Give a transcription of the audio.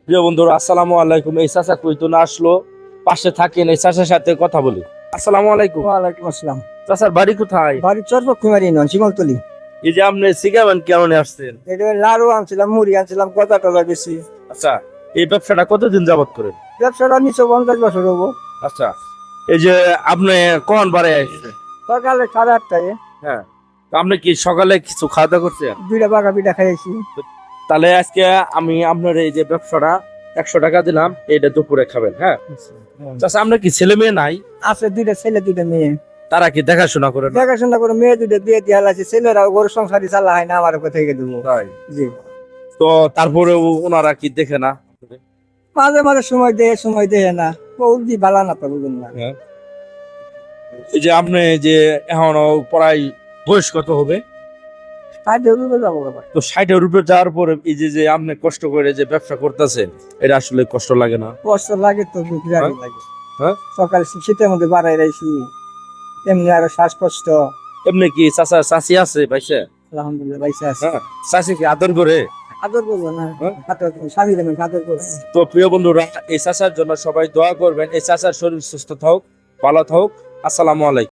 প্রিয় বন্ধুরা, আসসালামু আলাইকুম। এই চাচা কই তো না আসলো, পাশে থাকেন, এই চাচার সাথে কথা বলি। আসসালামু আলাইকুম। ওয়ালাইকুম আসসালাম। চাচার বাড়ি কোথায়? বাড়ি চরপক্ষিমারি নন শিমলতলি। এই যে আপনি সিগামান কেমন আসছেন? এটা লাড়ু আনছিলাম, মুড়ি আনছিলাম, গজা টজা বেশি। আচ্ছা, এই ব্যবসাটা কতদিন যাবত করেন? ব্যবসাটা নিচে 50 বছর হবো। আচ্ছা, এই যে আপনি কোন বারে আসছেন? সকালে 8:30টায় হ্যাঁ, তো আপনি কি সকালে কিছু খাওয়া দাওয়া করছেন? 2টা বাঘা পিঠা খাইছি। তাহলে আজকে আমি আপনার এই যে ব্যবসাটা 100 টাকা দিলাম, এটা দুপুরে খাবেন। হ্যাঁ চাচা, আপনার কি ছেলে মেয়ে নাই? আছে 2টা ছেলে 2টা মেয়ে। তারা কি দেখাশোনা করে না? দেখাশোনা করে মেয়ে 2টা বিয়ে দিয়ে হালাইছে, ছেলেরাও ঘর সংসারই চালা হয় না, আমার কোথায় দেবো। তাই? জি, তো তারপরে ওনারা কি দেখে না? মাঝে মাঝে সময় দেয় না, বৌদি বালা না তো বুঝুন না। হ্যাঁ। এই যে আপনি যে এখনো প্রায় বয়স কত হবে? তাই দেবো যাবো আবার। তো 60-এর উপরে যাওয়ার পরে এই যে যে আপনি কষ্ট করে যে ব্যবসা করতেছেন, এটা আসলে কষ্ট লাগে না? কষ্ট লাগে তো, বিরাটই লাগে। হ্যাঁ, সকালে শীতের মধ্যে বাড়াই রাখছি, এমনি আরো শ্বাসকষ্ট। এমনি কি চাচা চাচি আছে পাইছে? আলহামদুলিল্লাহ বাইসে আছে। হ্যাঁ, চাচি কি আদর করে? আদর করবো না, হ্যাঁ? স্বামী দেবেন আদর করবো। তো প্রিয় বন্ধুরা, এই চাচার জন্য সবাই দোয়া করবেন। এই চাচার শরীর সুস্থ থাকুক, ভালো থাকুক। আসসালামু আলাইকুম।